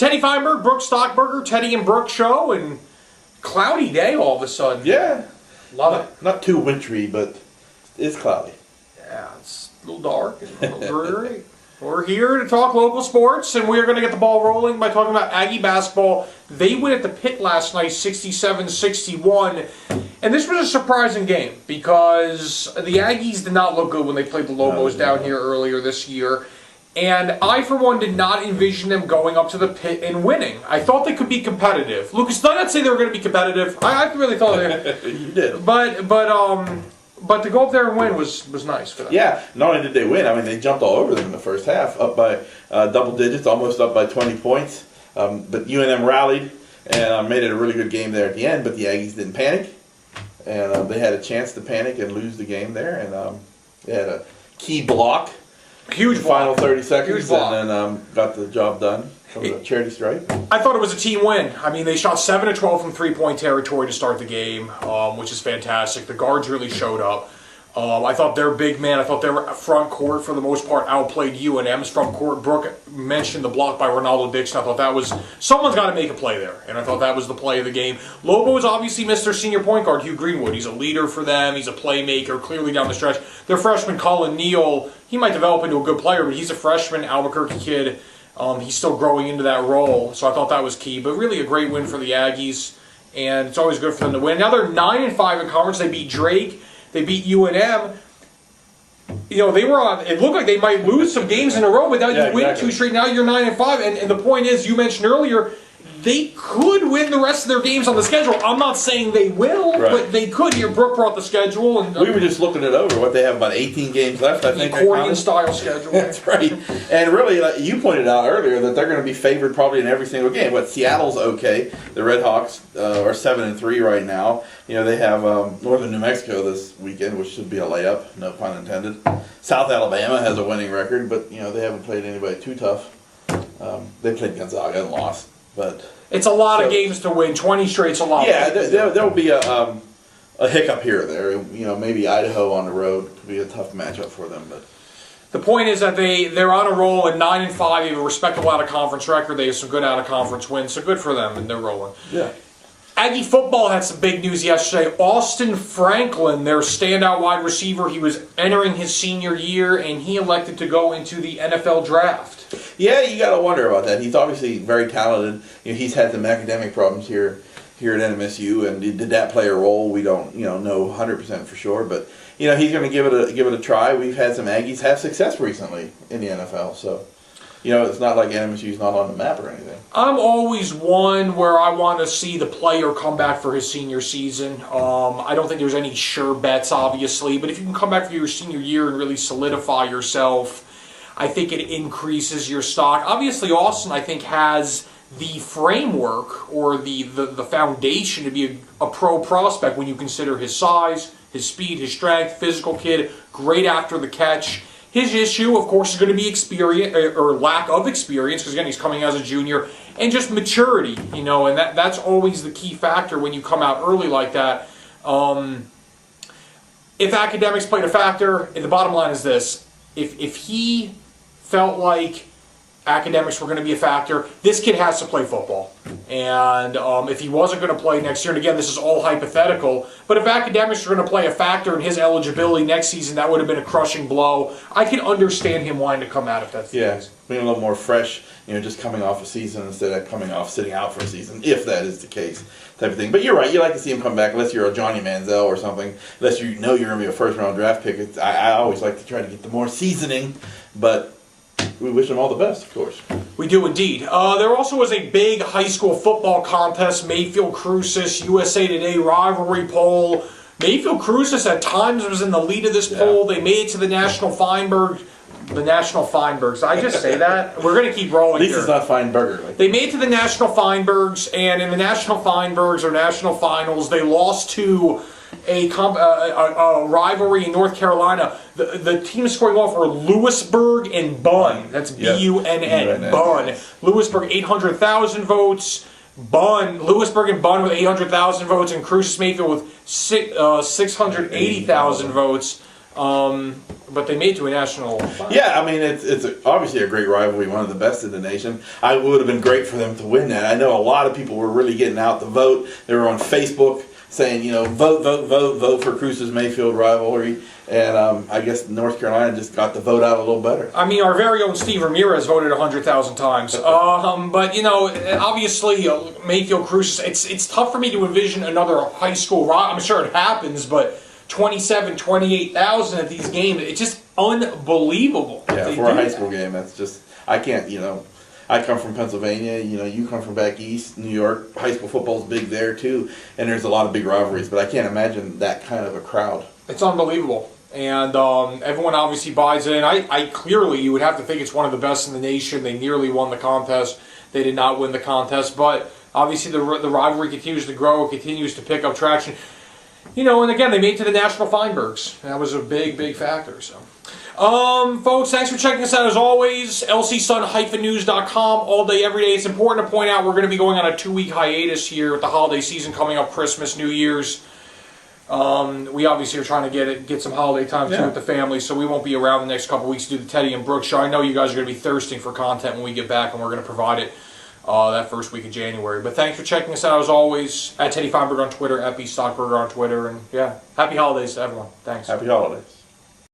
Teddy Feinberg, Brook Stockburger, Teddy and Brook show, and cloudy day all of a sudden. Yeah. Love it. Not too wintry, but it's cloudy. Yeah, it's a little dark and a little dreary. We're here to talk local sports, and we're going to get the ball rolling by talking about Aggie Basketball. They win at the Pit last night, 67-61. And this was a surprising game because the Aggies did not look good when they played the Lobos down here earlier this year. And I, for one, did not envision them going up to the Pit and winning. I thought they could be competitive. Lucas, did I not say they were going to be competitive? I really thought they were. You did. But to go up there and win was nice for them. Yeah, not only did they win, I mean, they jumped all over them in the first half, up by double digits, almost up by 20 points. But UNM rallied and made it a really good game there at the end, but the Aggies didn't panic. And they had a chance to panic and lose the game there. And they had a key block. Huge in the final 30 seconds. Huge block. And then got the job done from the charity stripe. I thought it was a team win. I mean, they shot 7 of 12 from three-point territory to start the game, which is fantastic. The guards really showed up. I thought their big man, I thought their front court, for the most part, outplayed UNM's front court. Brook mentioned the block by Ronaldo Dixon. I thought that was, someone's got to make a play there, and I thought that was the play of the game. Lobos obviously missed their senior point guard, Hugh Greenwood. He's a leader for them. He's a playmaker, clearly down the stretch. Their freshman, Cullen Neal, he might develop into a good player, but he's a freshman, Albuquerque kid. He's still growing into that role, so I thought that was key. But really a great win for the Aggies, and it's always good for them to win. Now they're 9-5 in conference. They beat Drake. They beat UNM. You know, they were on. It looked like they might lose some games in a row, but now you win 2 straight. Now you're 9-5, and the point is, you mentioned earlier, they could win the rest of their games on the schedule. I'm not saying they will, but they could. Here, Brook brought the schedule, and we were just looking it over. What they have about 18 games left, I think. Accordion-style schedule. That's right. And really, like you pointed out earlier, that they're going to be favored probably in every single game. But Seattle's okay. The Red Hawks are 7-3 right now. You know, they have Northern New Mexico this weekend, which should be a layup, no pun intended. South Alabama has a winning record, but you know they haven't played anybody too tough. They played Gonzaga and lost. But it's a lot of games to win. 20 straight's a lot. Yeah, there'll be a hiccup here or there. You know, maybe Idaho on the road could be a tough matchup for them. But the point is that they're on a roll at 9-5. They have a respectable out-of-conference record. They have some good out-of-conference wins, so good for them, and they're rolling. Yeah. Aggie football had some big news yesterday. Austin Franklin, their standout wide receiver, he was entering his senior year, and he elected to go into the NFL draft. Yeah, you got to wonder about that. He's obviously very talented. You know, he's had some academic problems here at NMSU, and did that play a role? We don't know 100% for sure, but you know he's going to give it a try. We've had some Aggies have success recently in the NFL, so. You know, it's not like NMSU's not on the map or anything. I'm always one where I want to see the player come back for his senior season. I don't think there's any sure bets, obviously, but if you can come back for your senior year and really solidify yourself, I think it increases your stock. Obviously, Austin, I think, has the framework or the foundation to be a pro prospect when you consider his size, his speed, his strength, physical kid, great after the catch. His issue, of course, is going to be experience or lack of experience, because again, he's coming as a junior, and just maturity, you know, and that's always the key factor when you come out early like that. If academics played a factor, and the bottom line is this: if he felt like academics were going to be a factor, this kid has to play football. And if he wasn't going to play next year, and again, this is all hypothetical, but if academics were going to play a factor in his eligibility next season, that would have been a crushing blow. I can understand him wanting to come out if that's the case. Being a little more fresh, you know, just coming off a season instead of coming off sitting out for a season, if that is the case, type of thing. But you're right, you like to see him come back, unless you're a Johnny Manziel or something, unless you know you're going to be a first-round draft pick. I always like to try to get the more seasoning, but we wish them all the best, of course. We do indeed. There also was a big high school football contest, Mayfield Cruces, USA Today rivalry poll. Mayfield Cruces at times was in the lead of this poll. They made it to the National Feinberg. The National Feinbergs. Did I just say that? We're going to keep rolling. At least it's not Feinberger. They made it to the National Feinbergs, and in the National Feinbergs or National Finals, they lost to a rivalry in North Carolina. The teams scoring off were Lewisburg and Bunn. That's B-U-N-N. Bunn. Lewisburg, 800,000 votes. Lewisburg and Bunn with 800,000 votes, and Cruces-Mayfield with 680,000 votes. But they made it to a national final. Yeah, I mean, it's obviously a great rivalry, one of the best in the nation. I would have been great for them to win that. I know a lot of people were really getting out the vote. They were on Facebook saying, vote for Cruces-Mayfield rivalry. And I guess North Carolina just got the vote out a little better. I mean, our very own Steve Ramirez voted 100,000 times. But, obviously, Mayfield Cruces, it's tough for me to envision another high school rivalry. I'm sure it happens, but 27, 28,000 at these games, it's just unbelievable. Yeah, for a high school game, that's just, I can't, I come from Pennsylvania, you come from back east, New York. High school football's big there too, and there's a lot of big rivalries, but I can't imagine that kind of a crowd. It's unbelievable. And everyone obviously buys in. I clearly, you would have to think it's one of the best in the nation. They nearly won the contest. They did not win the contest, but obviously the rivalry continues to grow. It continues to pick up traction. And again, they made it to the National Feinbergs. That was a big, big factor. So, folks, thanks for checking us out as always. lcsun-news.com all day, every day. It's important to point out we're going to be going on a 2-week hiatus here with the holiday season coming up, Christmas, New Year's. We obviously are trying to get some holiday time too with the family, so we won't be around the next couple weeks to do the Teddy and Brook show. I know you guys are going to be thirsting for content when we get back, and we're going to provide it that first week of January. But thanks for checking us out as always. At Teddy Feinberg on Twitter, at B Stockburger on Twitter, and happy holidays to everyone. Thanks. Happy holidays.